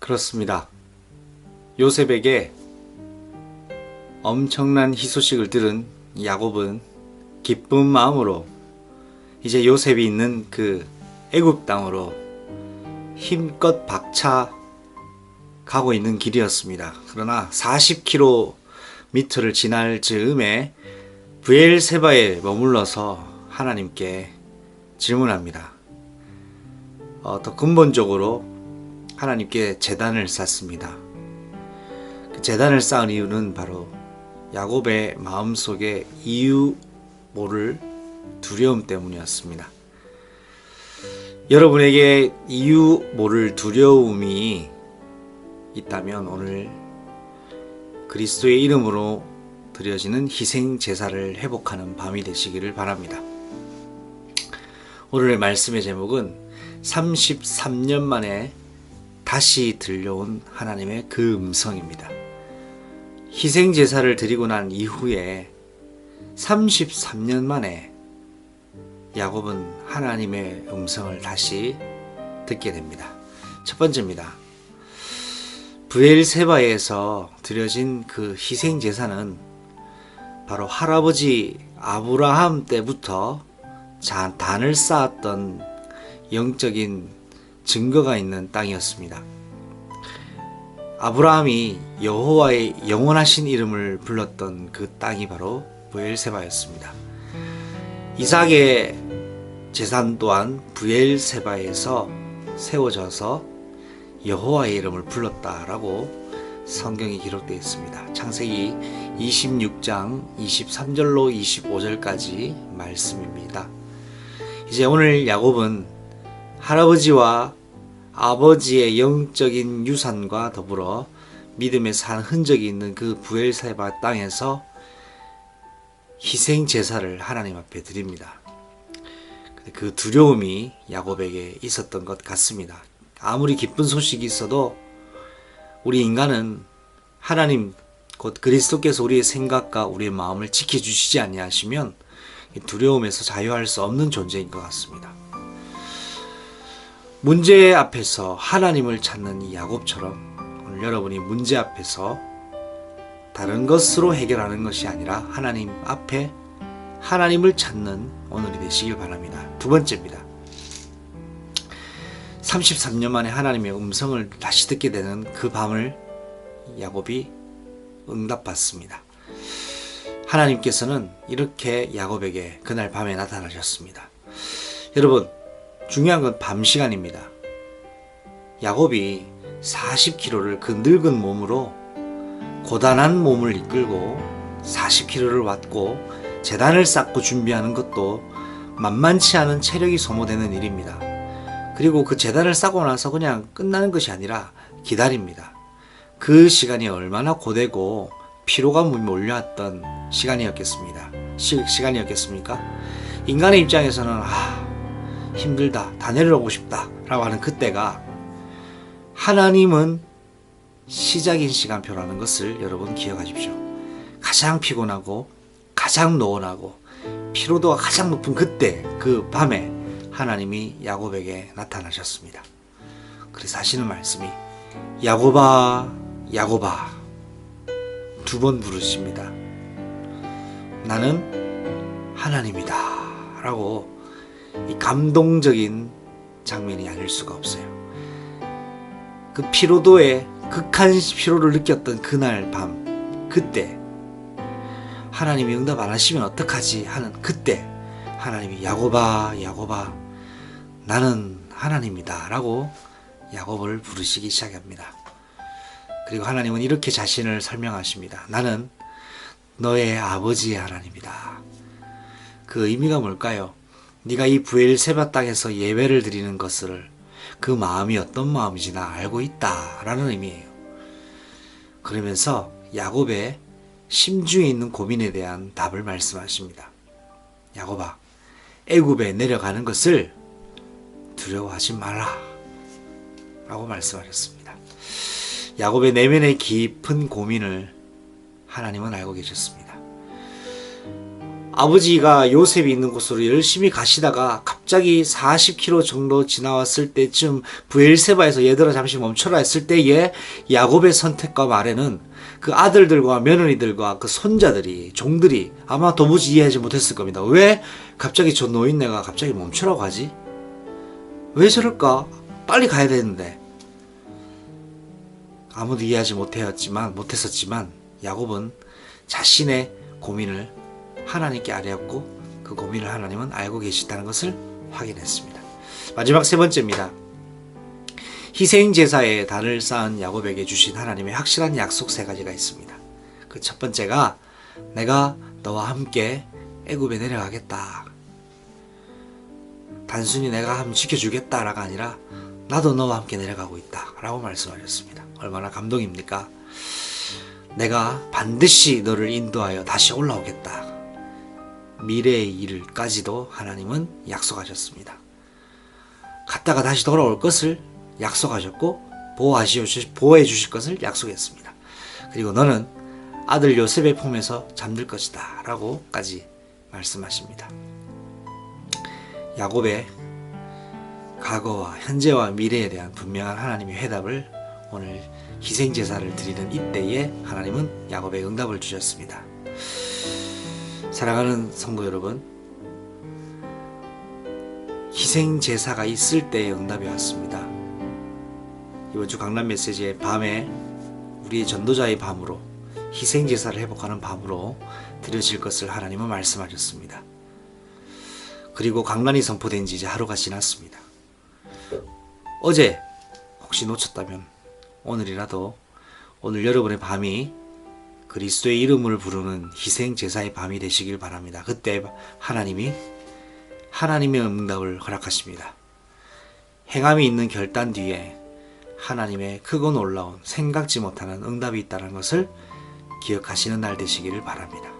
그렇습니다. 요셉에게 엄청난 희소식을 들은 야곱은 기쁜 마음으로 이제 요셉이 있는 그 애굽 땅으로 힘껏 박차 가고 있는 길이었습니다. 그러나 40km를 지날 즈음에 브엘세바에 머물러서 하나님께 질문합니다. 더 근본적으로 하나님께 제단을 쌓습니다. 그 제단을 쌓은 이유는 바로 야곱의 마음속에 이유 모를 두려움 때문이었습니다. 여러분에게 이유 모를 두려움이 있다면 오늘 그리스도의 이름으로 드려지는 희생 제사를 회복하는 밤이 되시기를 바랍니다. 오늘의 말씀의 제목은 33년 만에 다시 들려온 하나님의 그 음성입니다. 희생 제사를 드리고 난 이후에 33년 만에 야곱은 하나님의 음성을 다시 듣게 됩니다. 첫 번째입니다. 브엘세바에서 드려진 그 희생 제사는 바로 할아버지 아브라함 때부터 단을 쌓았던 영적인 증거가 있는 땅이었습니다. 아브라함이 여호와의 영원하신 이름을 불렀던 그 땅이 바로 브엘세바였습니다. 이삭의 제산 또한 브엘세바에서 세워져서 여호와의 이름을 불렀다라고 성경이 기록되어 있습니다. 창세기 26장 23절로 25절까지 말씀입니다. 이제 오늘 야곱은 할아버지와 아버지의 영적인 유산과 더불어 믿음의 산 흔적이 있는 그 브엘세바 땅에서 희생 제사를 하나님 앞에 드립니다. 그 두려움이 야곱에게 있었던 것 같습니다. 아무리 기쁜 소식이 있어도 우리 인간은 하나님 곧 그리스도께서 우리의 생각과 우리의 마음을 지켜주시지 아니하시면 두려움에서 자유할 수 없는 존재인 것 같습니다. 문제 앞에서 하나님을 찾는 이 야곱처럼 오늘 여러분이 문제 앞에서 다른 것으로 해결하는 것이 아니라 하나님 앞에 하나님을 찾는 오늘이 되시길 바랍니다. 두 번째입니다. 33년 만에 하나님의 음성을 다시 듣게 되는 그 밤을 야곱이 응답받습니다. 하나님께서는 이렇게 야곱에게 그날 밤에 나타나셨습니다. 여러분, 중요한 건 밤 시간입니다. 야곱이 40km를 그 늙은 몸으로 고단한 몸을 이끌고 40km를 왔고 제단을 쌓고 준비하는 것도 만만치 않은 체력이 소모되는 일입니다. 그리고 그 제단을 쌓고 나서 그냥 끝나는 것이 아니라 기다립니다. 그 시간이 얼마나 고되고 피로가 몰려왔던 시간이었겠습니까? 인간의 입장에서는 힘들다, 다 내려오고 싶다 라고 하는 그때가 하나님은 시작인 시간표라는 것을 여러분 기억하십시오. 가장 피곤하고 가장 노원하고 피로도가 가장 높은 그때 그 밤에 하나님이 야곱에게 나타나셨습니다. 그래서 하시는 말씀이 야곱아 야곱아 두 번 부르십니다. 나는 하나님이다 라고 이 감동적인 장면이 아닐 수가 없어요. 그 피로도에 극한 피로를 느꼈던 그날 밤, 그때 하나님이 응답 안 하시면 어떡하지 하는 그때 하나님이 야곱아 야곱아 나는 하나님이다 라고 야곱을 부르시기 시작합니다. 그리고 하나님은 이렇게 자신을 설명하십니다. 나는 너의 아버지의 하나님이다. 그 의미가 뭘까요? 네가 이 브엘세바 땅에서 예배를 드리는 것을 그 마음이 어떤 마음인지 나 알고 있다 라는 의미예요. 그러면서 야곱의 심중에 있는 고민에 대한 답을 말씀하십니다. 야곱아, 애굽에 내려가는 것을 두려워하지 마라 라고 말씀하셨습니다. 야곱의 내면의 깊은 고민을 하나님은 알고 계셨습니다. 아버지가 요셉이 있는 곳으로 열심히 가시다가 갑자기 40km 정도 지나왔을 때쯤 브엘세바에서 얘들아 잠시 멈춰라 했을 때에 야곱의 선택과 말에는 그 아들들과 며느리들과 그 손자들이 종들이 아마 도무지 이해하지 못했을 겁니다. 왜 갑자기 저 노인네가 갑자기 멈추라고 하지? 왜 저럴까? 빨리 가야 되는데. 아무도 이해하지 못했었지만 야곱은 자신의 고민을 하나님께 아뢰었고 그 고민을 하나님은 알고 계시다는 것을 확인했습니다. 마지막 세 번째입니다. 희생제사에 단을 쌓은 야곱에게 주신 하나님의 확실한 약속 세 가지가 있습니다. 그 첫 번째가 내가 너와 함께 애굽에 내려가겠다. 단순히 내가 한번 지켜주겠다라가 아니라 나도 너와 함께 내려가고 있다 라고 말씀하셨습니다. 얼마나 감동입니까? 내가 반드시 너를 인도하여 다시 올라오겠다. 미래의 일까지도 하나님은 약속하셨습니다. 갔다가 다시 돌아올 것을 약속하셨고 보호해 주실 것을 약속했습니다. 그리고 너는 아들 요셉의 품에서 잠들 것이다 라고까지 말씀하십니다. 야곱의 과거와 현재와 미래에 대한 분명한 하나님의 회답을 오늘 희생제사를 드리는 이때에 하나님은 야곱의 응답을 주셨습니다. 사랑하는 성도 여러분, 희생제사가 있을 때의 응답이 왔습니다. 이번 주 강남 메시지의 밤에 우리의 전도자의 밤으로 희생제사를 회복하는 밤으로 드려질 것을 하나님은 말씀하셨습니다. 그리고 강란이 선포된 지 이제 하루가 지났습니다. 어제 혹시 놓쳤다면 오늘이라도 오늘 여러분의 밤이 그리스도의 이름을 부르는 희생제사의 밤이 되시길 바랍니다. 그때 하나님이 하나님의 응답을 허락하십니다. 행함이 있는 결단 뒤에 하나님의 크고 놀라운 생각지 못하는 응답이 있다는 것을 기억하시는 날 되시기를 바랍니다.